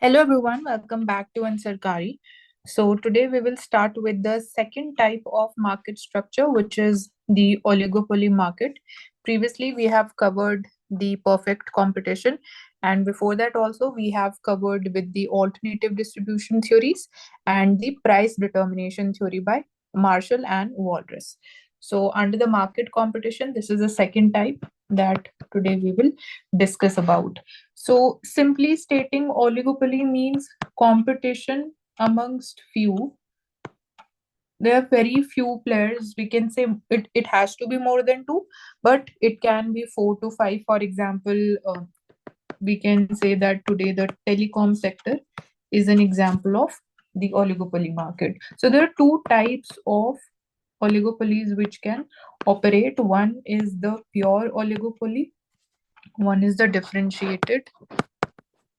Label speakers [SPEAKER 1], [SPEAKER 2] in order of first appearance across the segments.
[SPEAKER 1] Hello everyone, welcome back to Ansarkari. So today we will start with the second type of market structure, which is the oligopoly market. Previously we have covered the perfect competition, and before that also we have covered with the alternative distribution theories and the price determination theory by Marshall and Walras. So under the market competition, this is the second type that today we will discuss about. So, simply stating, oligopoly means competition amongst few. There are very few players. We can say it has to be more than two, but it can be four to five. For example, we can say that today the telecom sector is an example of the oligopoly market. So, there are two types of oligopolies which can operate. One is the pure oligopoly, one is the differentiated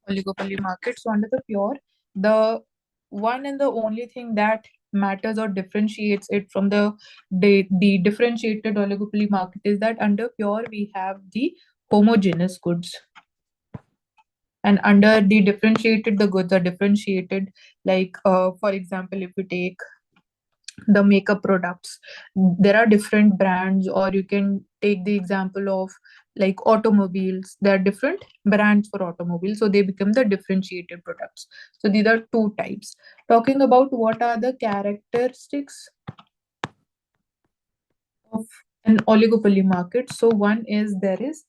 [SPEAKER 1] oligopoly market. So under the pure, the one and the only thing that matters or differentiates it from the differentiated oligopoly market is that under pure we have the homogeneous goods, and under the differentiated the goods are differentiated. Like for example, if we take the makeup products, there are different brands, or you can take the example of like automobiles, there are different brands for automobiles, so they become the differentiated products. So these are two types. Talking about what are the characteristics of an oligopoly market, so one is there is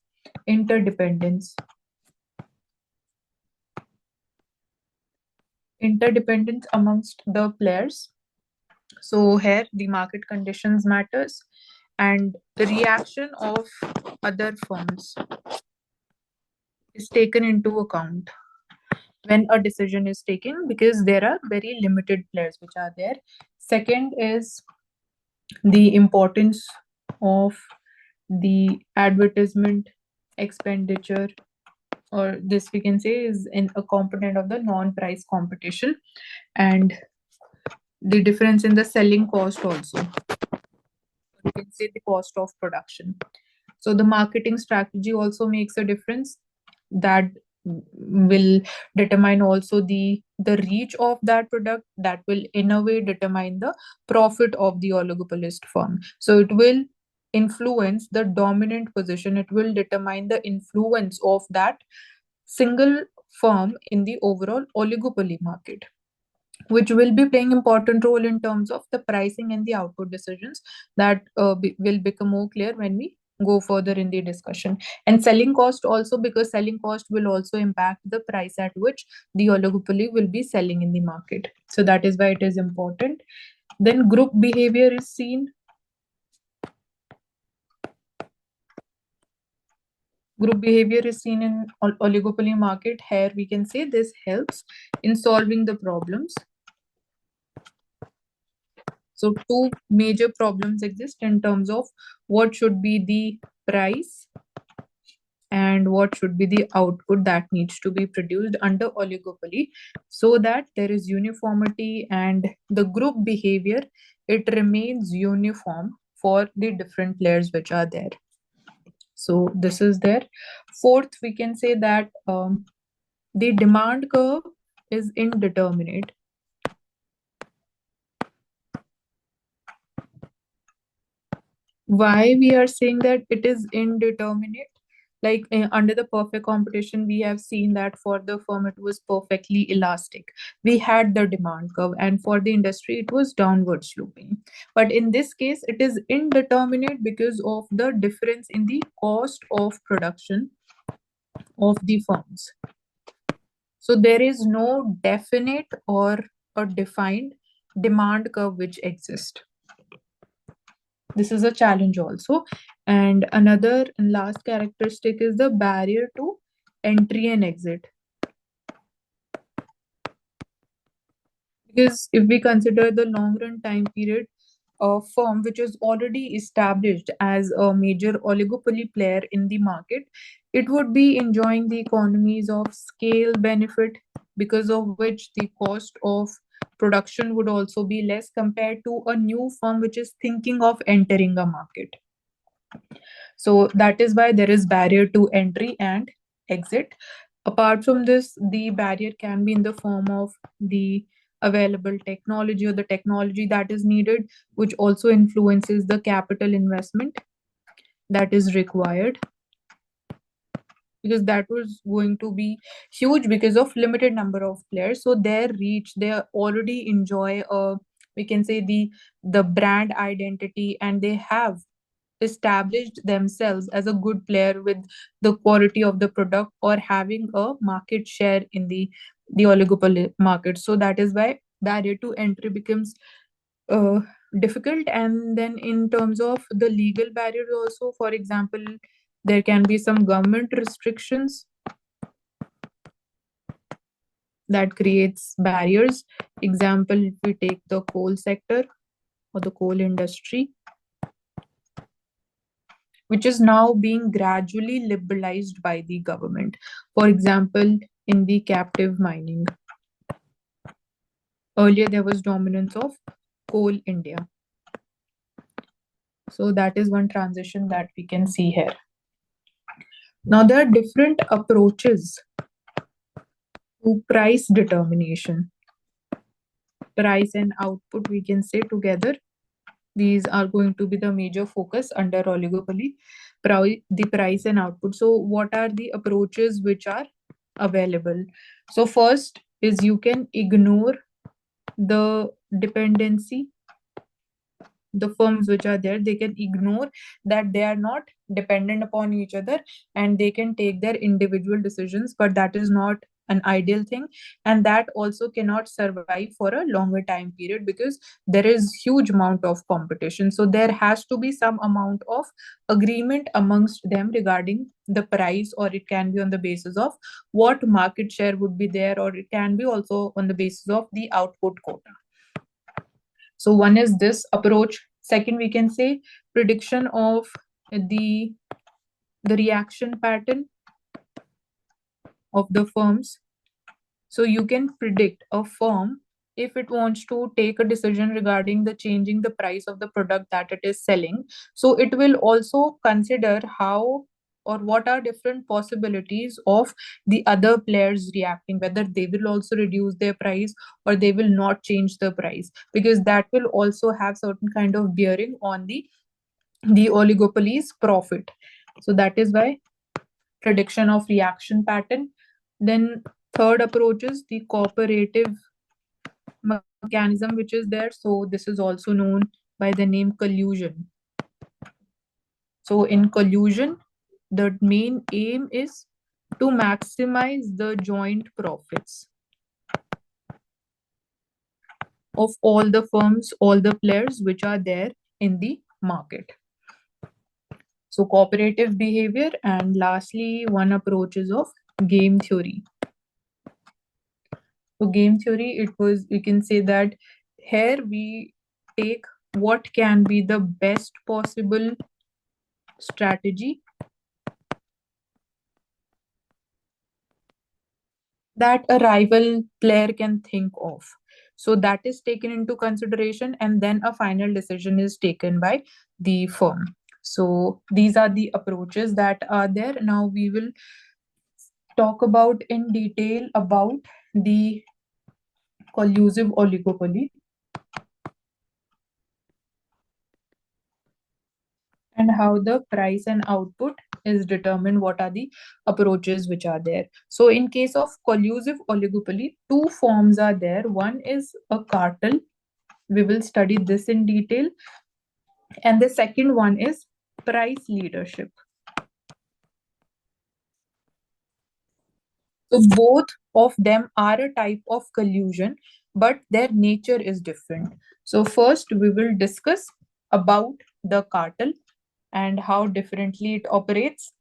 [SPEAKER 1] interdependence amongst the players. So here the market conditions matters, and the reaction of other firms is taken into account when a decision is taken, because there are very limited players which are there. Second is the importance of the advertisement expenditure, or this we can say is in a component of the non-price competition, and the difference in the selling cost also. You can say the cost of production. So the marketing strategy also makes a difference, that will determine also the reach of that product, that will in a way determine the profit of the oligopolist firm. So it will influence the dominant position, it will determine the influence of that single firm in the overall oligopoly market, which will be playing important role in terms of the pricing and the output decisions that will become more clear when we go further in the discussion. And selling cost also, because selling cost will also impact the price at which the oligopoly will be selling in the market. So that is why it is important. Then group behavior is seen. Group behavior is seen in oligopoly market. Here we can say this helps in solving the problems. So two major problems exist in terms of what should be the price and what should be the output that needs to be produced under oligopoly, so that there is uniformity and the group behavior, it remains uniform for the different players which are there. So this is there. Fourth, we can say that the demand curve is indeterminate. Why we are saying that it is indeterminate? Like under the perfect competition, we have seen that for the firm it was perfectly elastic. We had the demand curve, and for the industry it was downward sloping. But in this case, it is indeterminate because of the difference in the cost of production of the firms. So there is no definite or a defined demand curve which exists. This is a challenge also. And another and last characteristic is the barrier to entry and exit. Because if we consider the long run time period, a firm which is already established as a major oligopoly player in the market, it would be enjoying the economies of scale benefit, because of which the cost of production would also be less compared to a new firm which is thinking of entering a market. So that is why there is barrier to entry and exit. Apart from this, the barrier can be in the form of the available technology or the technology that is needed, which also influences the capital investment that is required, because that was going to be huge because of limited number of players. So their reach, they already enjoy we can say the brand identity, and they have established themselves as a good player with the quality of the product or having a market share in the oligopoly market. So that is why barrier to entry becomes uh, difficult. And then in terms of the legal barriers also, for example, there can be some government restrictions that creates barriers. Example, if we take the coal sector or the coal industry, which is now being gradually liberalized by the government. For example, in the captive mining, earlier there was dominance of coal India. So that is one transition that we can see here. Now there are different approaches to price determination. Price and output, we can say together. These are going to be the major focus under oligopoly, the price and output. So what are the approaches which are available? So first is you can ignore the dependency. The firms which are there, they can ignore that they are not dependent upon each other, and they can take their individual decisions, but that is not an ideal thing, and that also cannot survive for a longer time period because there is huge amount of competition. So there has to be some amount of agreement amongst them regarding the price, or it can be on the basis of what market share would be there, or it can be also on the basis of the output quota. So one is this approach. Second, we can say prediction of the the reaction pattern of the firms. So you can predict a firm if it wants to take a decision regarding the changing the price of the product that it is selling. So it will also consider how or what are different possibilities of the other players reacting, whether they will also reduce their price or they will not change the price, because that will also have certain kind of bearing on the oligopoly's profit. So that is why prediction of reaction pattern. Then third approach is the cooperative mechanism which is there. So this is also known by the name collusion. So in collusion, the main aim is to maximize the joint profits of all the firms, all the players which are there in the market. So cooperative behavior, and lastly, one approach is of game theory. So game theory, it was, we can say that here we take what can be the best possible strategy that a rival player can think of. So that is taken into consideration, and then a final decision is taken by the firm. So these are the approaches that are there. Now we will talk about in detail about the collusive oligopoly and how the price and output is determined, what are the approaches which are there. So in case of collusive oligopoly, two forms are there. One is a cartel, we will study this in detail, and the second one is price leadership. So both of them are a type of collusion, but their nature is different. So first we will discuss about the cartel and how differently it operates,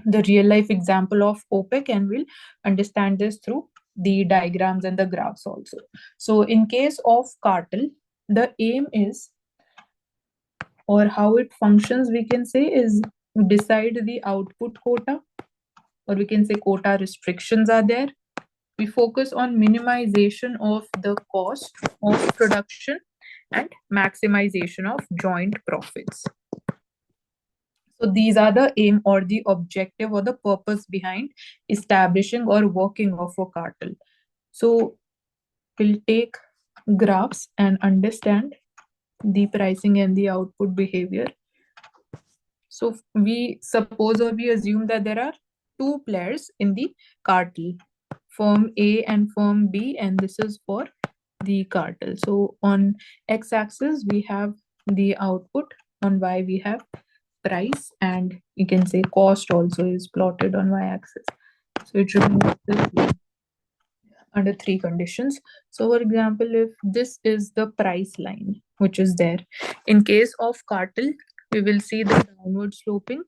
[SPEAKER 1] the real life example of OPEC, and we'll understand this through the diagrams and the graphs also. So in case of cartel, the aim is, or how it functions, we can say, is decide the output quota, or we can say quota restrictions are there. We focus on minimization of the cost of production and maximization of joint profits. So these are the aim or the objective or the purpose behind establishing or working of a cartel. So we'll take graphs and understand the pricing and the output behavior. So we suppose or we assume that there are two players in the cartel, firm A and firm B, and this is for the cartel. So on x-axis we have the output, on y we have price, and you can say cost also is plotted on y-axis. So it remains this way under three conditions. So for example, if this is the price line which is there, in case of cartel we will see the downward sloping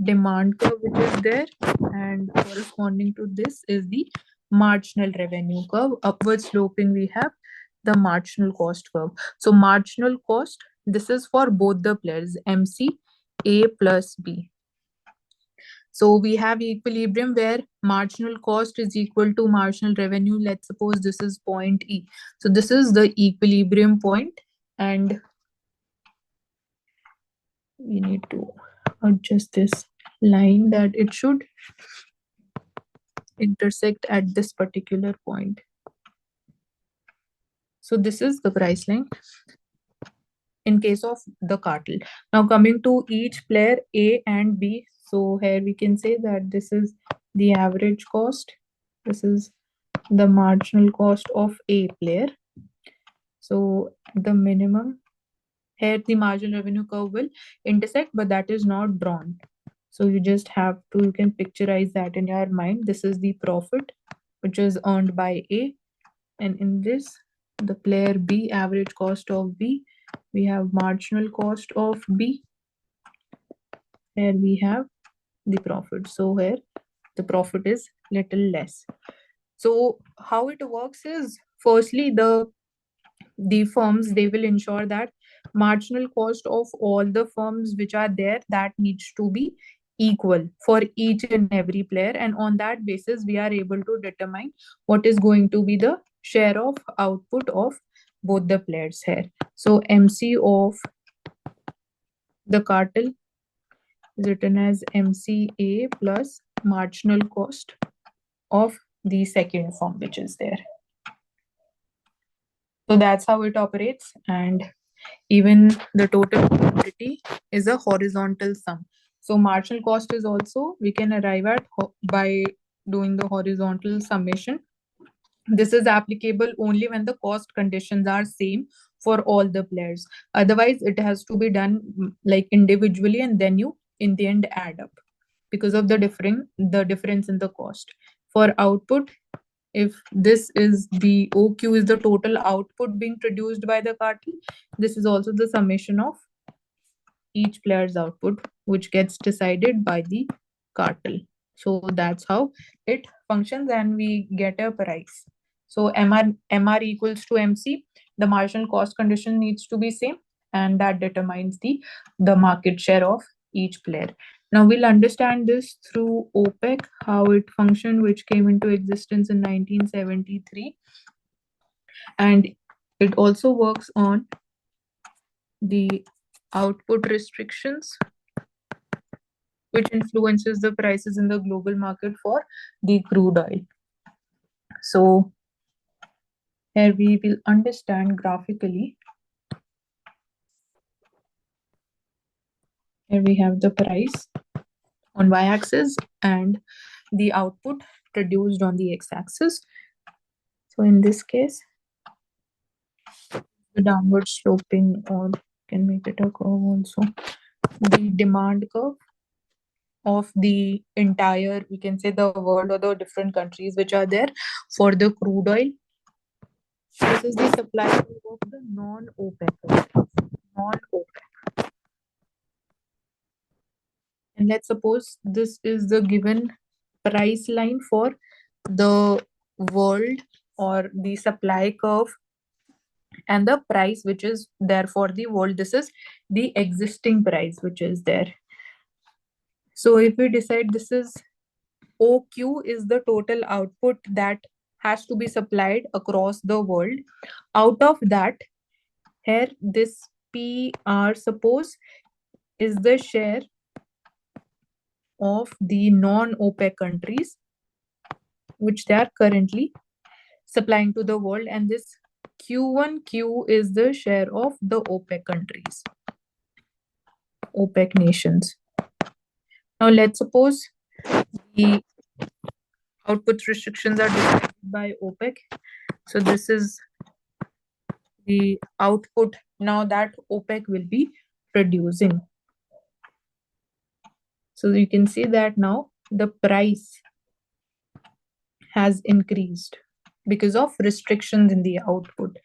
[SPEAKER 1] demand curve which is there, and corresponding to this is the marginal revenue curve. Upward sloping we have the marginal cost curve. So marginal cost, this is for both the players, MC A plus B. So we have equilibrium where marginal cost is equal to marginal revenue. Let's suppose this is point E. So this is the equilibrium point, and we need to adjust this line that it should intersect at this particular point. So this is the price line in case of the cartel. Now coming to each player A and B. So here we can say that this is the average cost. This is the marginal cost of A player. So the minimum, here the marginal revenue curve will intersect, but that is not drawn. So you just have to, you can picturize that in your mind. This is the profit which is earned by A, and in this, the player B, average cost of B, we have marginal cost of B. Here we have the profit. So here the profit is little less. So how it works is, firstly, the firms, they will ensure that marginal cost of all the firms which are there, that needs to be equal for each and every player, and on that basis we are able to determine what is going to be the share of output of both the players here. So MC of the cartel is written as MCA plus marginal cost of the second firm which is there. So that's how it operates, and even the total quantity is a horizontal sum. So marginal cost is also, we can arrive at by doing the horizontal summation. This is applicable only when the cost conditions are same for all the players. Otherwise, it has to be done like individually, and then you in the end add up because of the difference in the cost. For output, if this is the OQ is the total output being produced by the cartel, this is also the summation of each player's output, which gets decided by the cartel. So that's how it functions, and we get a price. So MR equals to MC. The marginal cost condition needs to be same, and that determines the market share of each player. Now we'll understand this through OPEC, how it functioned, which came into existence in 1973. And it also works on the output restrictions, which influences the prices in the global market for the crude oil. So here we will understand graphically. Here we have the price on y-axis and the output produced on the x-axis. So in this case, the downward sloping, or can make it a curve also, the demand curve of the entire, we can say, the world or the different countries which are there for the crude oil. This is the supply curve of the non-OPEC countries. Non-OPEC. And let's suppose this is the given price line for the world, or the supply curve, and the price which is there for the world. This is the existing price which is there. So if we decide this is OQ is the total output that has to be supplied across the world. Out of that, here this PR suppose is the share of the non-OPEC countries, which they are currently supplying to the world, and this Q1Q is the share of the OPEC countries, OPEC nations. Now let's suppose the output restrictions are decided by OPEC. So this is the output now that OPEC will be producing. So you can see that now the price has increased because of restrictions in the output.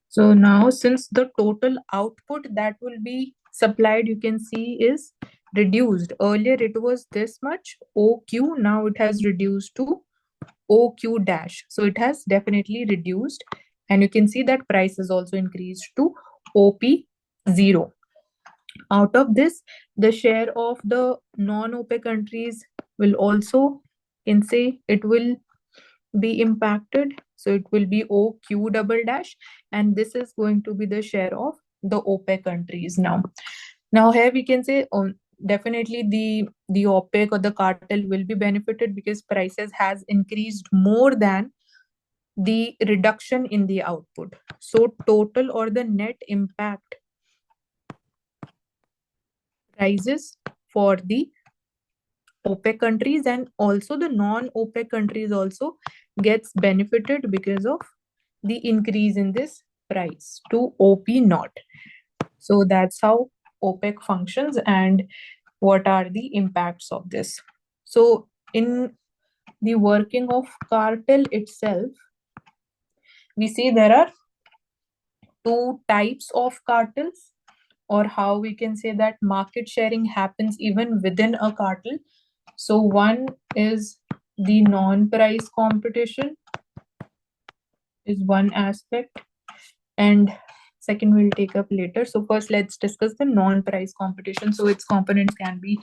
[SPEAKER 1] So now since the total output that will be supplied, you can see is reduced. Earlier it was this much OQ, now it has reduced to OQ dash. So it has definitely reduced, and you can see that price is also increased to OP0. Out of this, the share of the non-OPEC countries will also, can say, it will be impacted. So it will be OQ double dash, and this is going to be the share of the OPEC countries now. Now here we can say definitely the OPEC or the cartel will be benefited because prices has increased more than the reduction in the output. So total or the net impact rises for the OPEC countries, and also the non-OPEC countries also gets benefited because of the increase in this price to OP naught. So that's how OPEC functions and what are the impacts of this. So in the working of cartel itself, we see there are two types of cartels, or how we can say that market sharing happens even within a cartel. So one is the non-price competition is one aspect, and second we'll take up later. So first let's discuss the non-price competition. So its components can be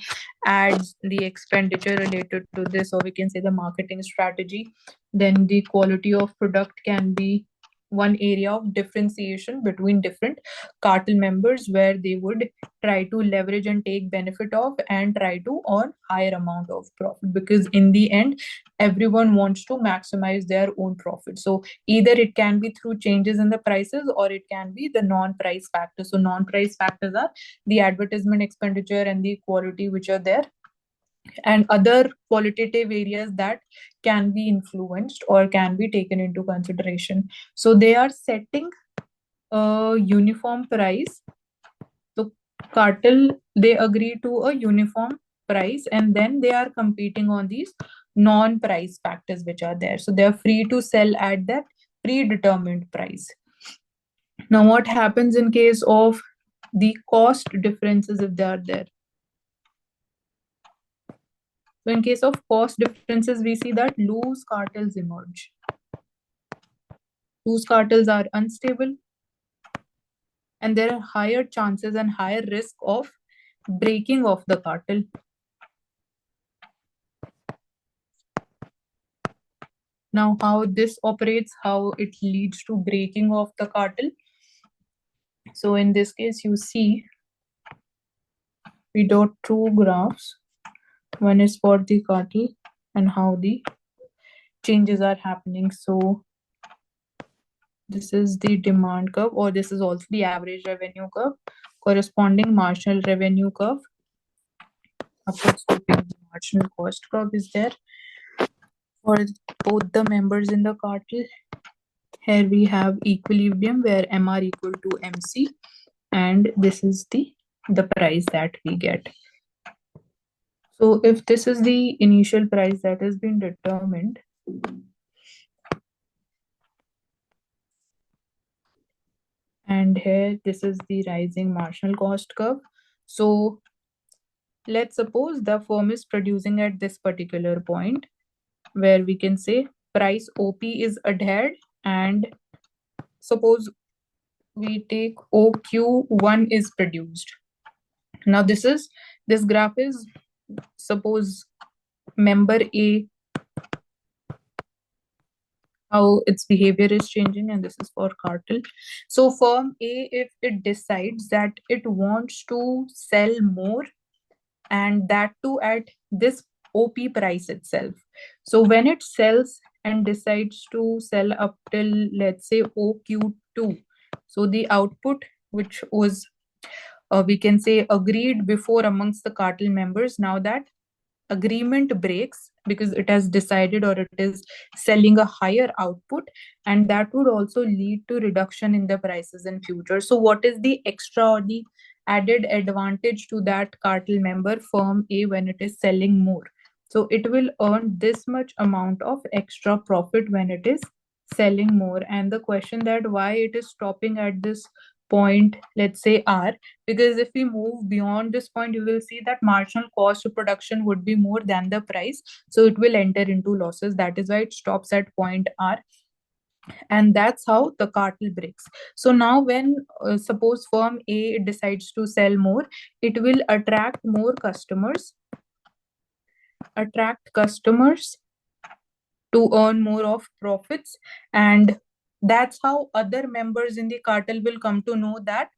[SPEAKER 1] ads, the expenditure related to this, or we can say the marketing strategy. Then the quality of product can be one area of differentiation between different cartel members, where they would try to leverage and take benefit of and try to earn higher amount of profit, because in the end everyone wants to maximize their own profit. So either it can be through changes in the prices, or it can be the non-price factors. So non-price factors are the advertisement expenditure and the quality which are there, and other qualitative areas that can be influenced or can be taken into consideration. So they are setting a uniform price. So cartel, they agree to a uniform price, and then they are competing on these non-price factors which are there. So they are free to sell at that predetermined price. Now what happens in case of the cost differences if they are there? So in case of cost differences, we see that loose cartels emerge. Loose cartels are unstable, and there are higher chances and higher risk of breaking of the cartel. Now, how this operates, how it leads to breaking of the cartel. So in this case, you see we got two graphs. One is for the cartel and how the changes are happening. So this is the demand curve, or this is also the average revenue curve, corresponding marginal revenue curve. Upward sloping marginal cost curve is there for both the members in the cartel. Here we have equilibrium where MR equal to MC, and this is the price that we get. So if this is the initial price that has been determined, and here this is the rising marginal cost curve. So let's suppose the firm is producing at this particular point, where we can say price OP is adhered, and suppose we take OQ1 is produced. Now this graph is, suppose member A how its behavior is changing, and this is for cartel. So firm A, if it decides that it wants to sell more, and that too at this OP price itself. So when it sells and decides to sell up till, let's say, OQ2, so the output which was we can say agreed before amongst the cartel members, now that agreement breaks because it has decided or it is selling a higher output, and that would also lead to reduction in the prices in future. So what is the extra or the added advantage to that cartel member firm A when it is selling more? So it will earn this much amount of extra profit when it is selling more. And the question that why it is stopping at this point, let's say R, because if we move beyond this point, you will see that marginal cost of production would be more than the price, so it will enter into losses. That is why it stops at point R, and that's how the cartel breaks. So now when suppose firm A decides to sell more, it will attract customers to earn more of profits, and that's how other members in the cartel will come to know that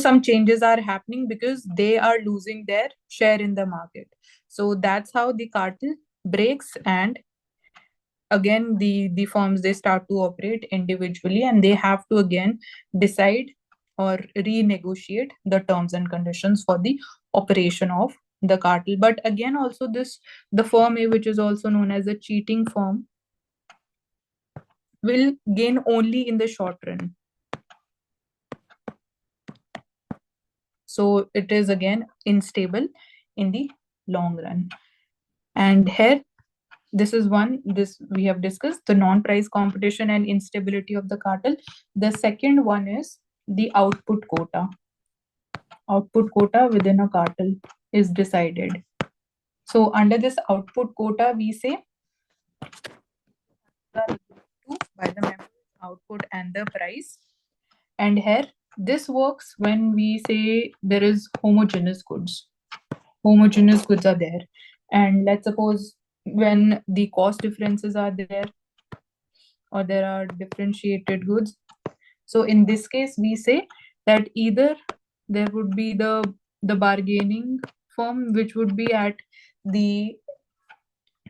[SPEAKER 1] some changes are happening because they are losing their share in the market. So that's how the cartel breaks, and again the firms, they start to operate individually, and they have to again decide or renegotiate the terms and conditions for the operation of the cartel. But again, also this, the firm A, which is also known as a cheating firm, will gain only in the short run. So it is again unstable in the long run. And here, this is one, this we have discussed the non-price competition and instability of the cartel. The second one is the output quota. Output quota within a cartel is decided. So under this output quota, we say by the members output and the price. And here, this works when we say there is homogeneous goods. Homogeneous goods are there, and let's suppose when the cost differences are there or there are differentiated goods. So in this case, we say that either there would be the bargaining firm which would be at the,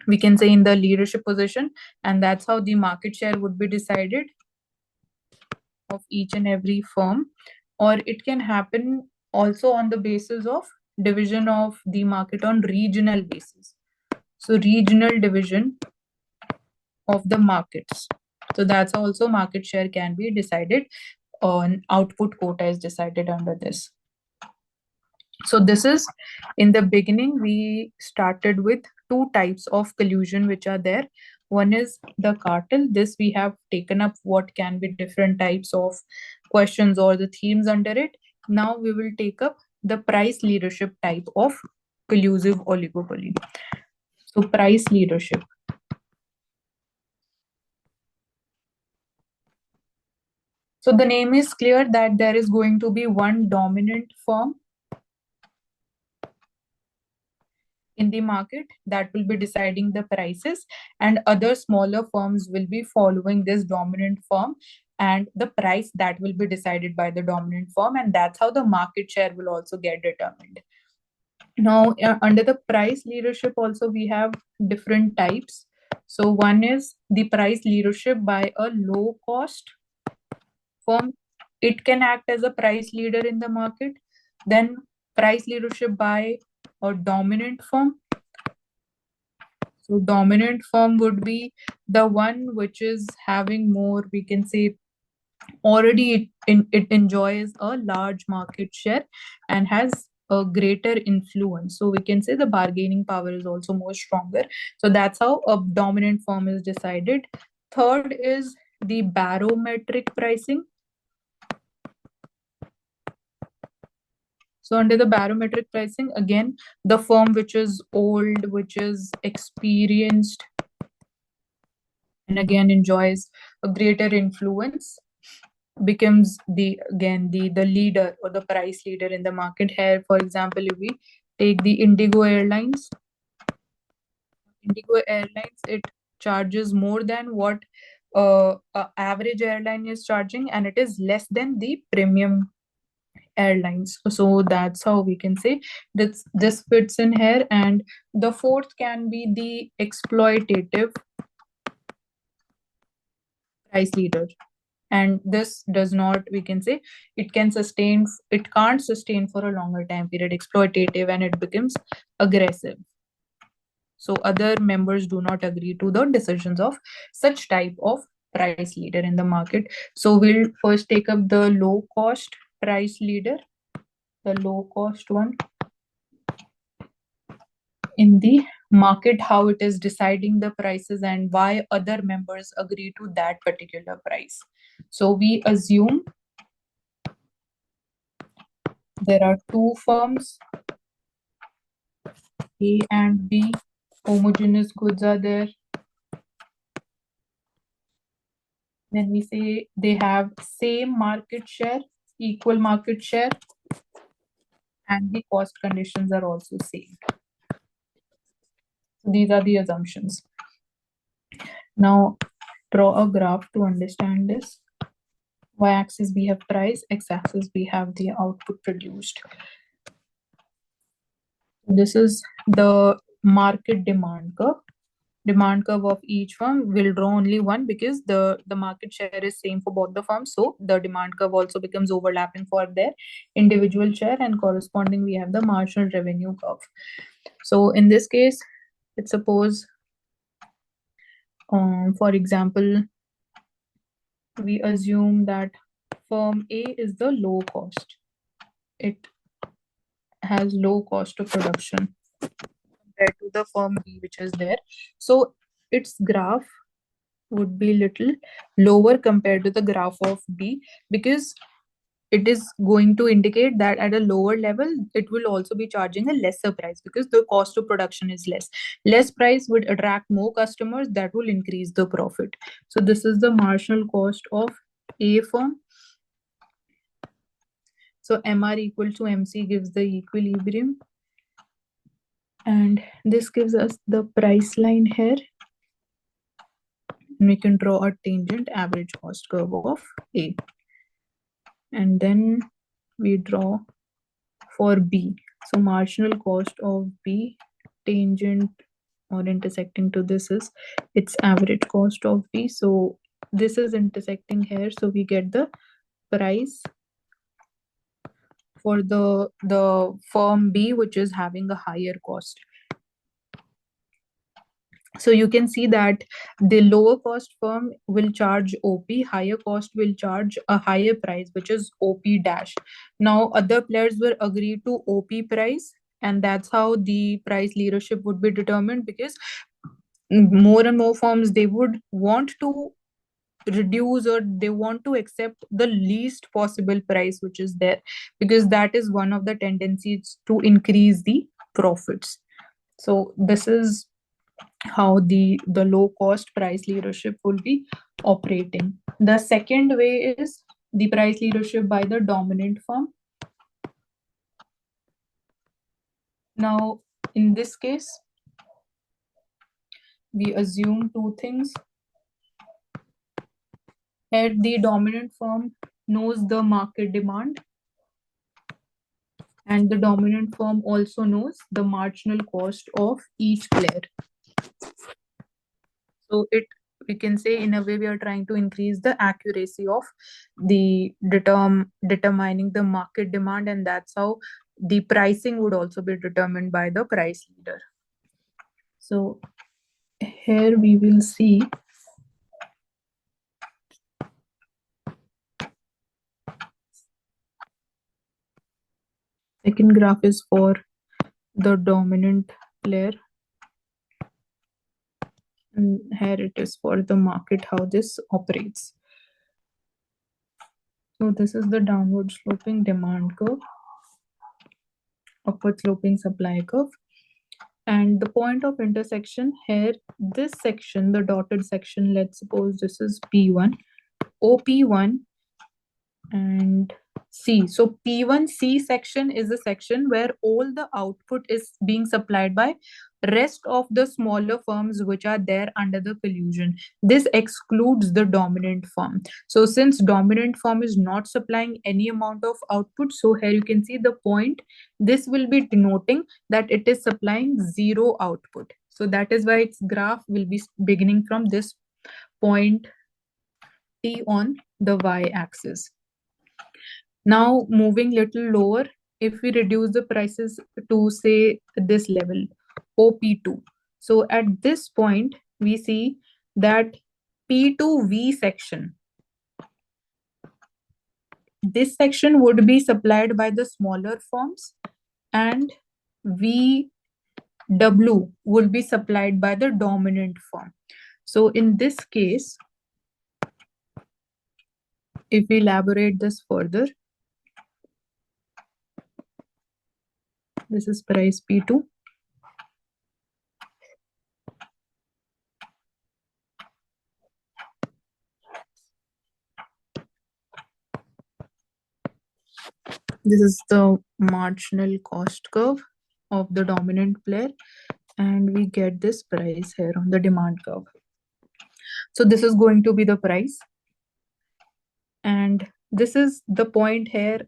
[SPEAKER 1] we can say, in the leadership position, and that's how the market share would be decided of each and every firm. Or it can happen also on the basis of division of the market on regional basis. So regional division of the markets. So that's also market share can be decided on, output quota is decided under this. So this is, in the beginning, we started with two types of collusion which are there. One is the cartel. This we have taken up what can be different types of questions or the themes under it. Now we will take up the price leadership type of collusive oligopoly. So price leadership. So the name is clear that there is going to be one dominant firm in the market that will be deciding the prices, and other smaller firms will be following this dominant firm, and the price that will be decided by the dominant firm, and that's how the market share will also get determined. Now, under the price leadership also we have different types. So one is the price leadership by a low cost firm. It can act as a price leader in the market. Then price leadership by a dominant firm. So dominant firm would be the one which is having more, we can say, already it enjoys a large market share and has a greater influence. So we can say the bargaining power is also more stronger. So that's how a dominant firm is decided. Third is the barometric pricing. So under the barometric pricing, again, the firm which is old, which is experienced, and again enjoys a greater influence, becomes the, again, the leader or the price leader in the market. Here, for example, if we take the Indigo Airlines, it charges more than what average airline is charging, and it is less than the premium airlines. So that's how we can say this fits in here. And the fourth can be the exploitative price leader, and this does not, we can say, it can't sustain for a longer time period, exploitative, and it becomes aggressive. So other members do not agree to the decisions of such type of price leader in the market. So we'll first take up the low cost price leader, the low cost one in the market, how it is deciding the prices and why other members agree to that particular price. So we assume there are two firms, A and B, homogeneous goods are there. Then we say they have same market share, equal market share, and the cost conditions are also same. So these are the assumptions. Now draw a graph to understand this. Y-axis we have price, x-axis we have the output produced. This is the market demand curve. Demand curve of each firm. Will draw only one because the market share is same for both the firms, so the demand curve also becomes overlapping for their individual share, and corresponding we have the marginal revenue curve. So in this case, let's suppose for example we assume that firm A is the low cost. It has low cost of production compared to the firm B which is there. So its graph would be little lower compared to the graph of B, because it is going to indicate that at a lower level it will also be charging a lesser price because the cost of production is less. Less price would attract more customers, that will increase the profit. So this is the marginal cost of A firm. So MR equal to MC gives the equilibrium, and this gives us the price line here. And we can draw a tangent average cost curve of A. And then we draw for B. So marginal cost of B, tangent or intersecting to this is its average cost of B. So this is intersecting here. So we get the price for the firm B, which is having a higher cost. So you can see that the lower cost firm will charge OP, higher cost will charge a higher price, which is OP dash. Now other players will agree to OP price, and that's how the price leadership would be determined, because more and more firms, they would want to reduce or they want to accept the least possible price which is there, because that is one of the tendencies to increase the profits. So this is how the low cost price leadership will be operating. The second way is the price leadership by the dominant firm. Now in this case we assume two things. Here the dominant firm knows the market demand, and the dominant firm also knows the marginal cost of each player. So we can say in a way we are trying to increase the accuracy of the determining the market demand, and that's how the pricing would also be determined by the price leader. So here we will see second graph is for the dominant player, and here it is for the market, how this operates. So this is the downward sloping demand curve, upward sloping supply curve, and the point of intersection here, this section, the dotted section, let's suppose this is P1, OP1, and C. So P1C section is the section where all the output is being supplied by rest of the smaller firms which are there under the collusion. This excludes the dominant firm. So since dominant firm is not supplying any amount of output, so here you can see the point. This will be denoting that it is supplying zero output. So that is why its graph will be beginning from this point T on the y-axis. Now moving little lower, if we reduce the prices to say this level, OP2. So at this point, we see that P2V section, this section would be supplied by the smaller firms and VW would be supplied by the dominant firm. So in this case, if we elaborate this further, this is price P2. This is the marginal cost curve of the dominant player, and we get this price here on the demand curve. So this is going to be the price, and this is the point here,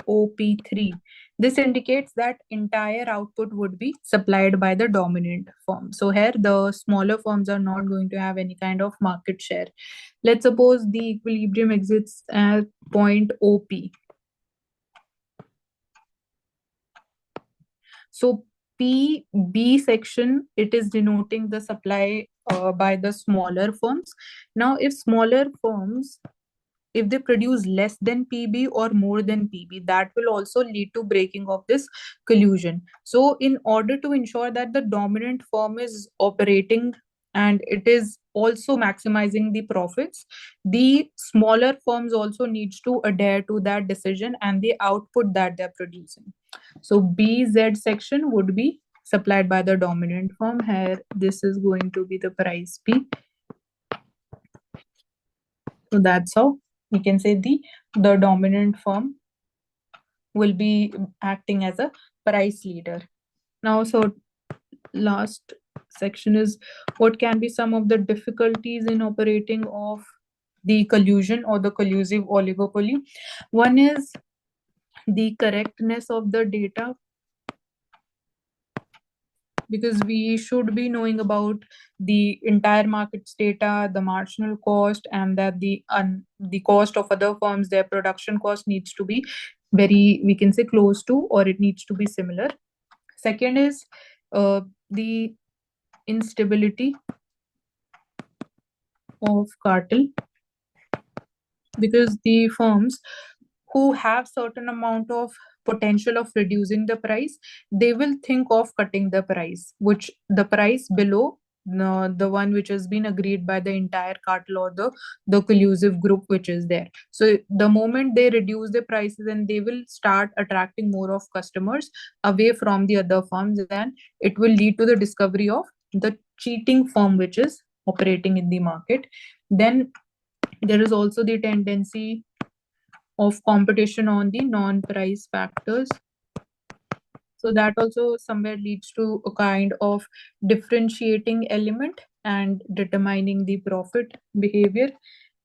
[SPEAKER 1] OP3. This indicates that entire output would be supplied by the dominant firm. So here the smaller firms are not going to have any kind of market share. Let's suppose the equilibrium exists at point OP. So PB section, it is denoting the supply by the smaller firms. Now, if smaller firms, if they produce less than PB or more than PB, that will also lead to breaking of this collusion. So in order to ensure that the dominant firm is operating and it is also maximizing the profits, the smaller firms also needs to adhere to that decision and the output that they're producing. So BZ section would be supplied by the dominant firm. Here, this is going to be the price P. So that's how we can say the dominant firm will be acting as a price leader. Now, so last section is what can be some of the difficulties in operating of the collusion or the collusive oligopoly. One is the correctness of the data, because we should be knowing about the entire market's data, the marginal cost, and that the cost of other firms, their production cost needs to be very, we can say, close to, or it needs to be similar. Second is the instability of cartel, because the firms who have certain amount of potential of reducing the price, they will think of cutting the price, which the price below the one which has been agreed by the entire cartel or the collusive group which is there. So the moment they reduce the prices, and they will start attracting more of customers away from the other firms, then it will lead to the discovery of the cheating firm which is operating in the market. Then there is also the tendency of competition on the non-price factors. So that also somewhere leads to a kind of differentiating element and determining the profit behavior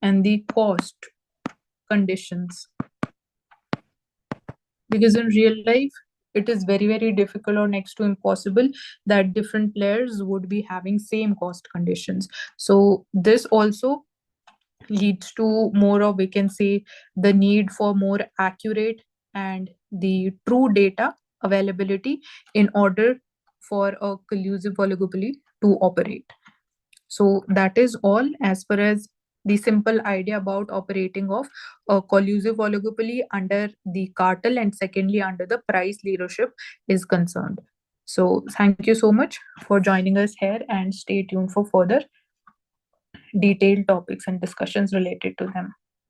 [SPEAKER 1] and the cost conditions. Because in real life, it is very, very difficult or next to impossible that different players would be having same cost conditions. So this also leads to more of, we can say, the need for more accurate and the true data availability in order for a collusive oligopoly to operate. So that is all as far as the simple idea about operating of a collusive oligopoly under the cartel, and secondly under the price leadership is concerned. So thank you so much for joining us here, and stay tuned for further detailed topics and discussions related to them.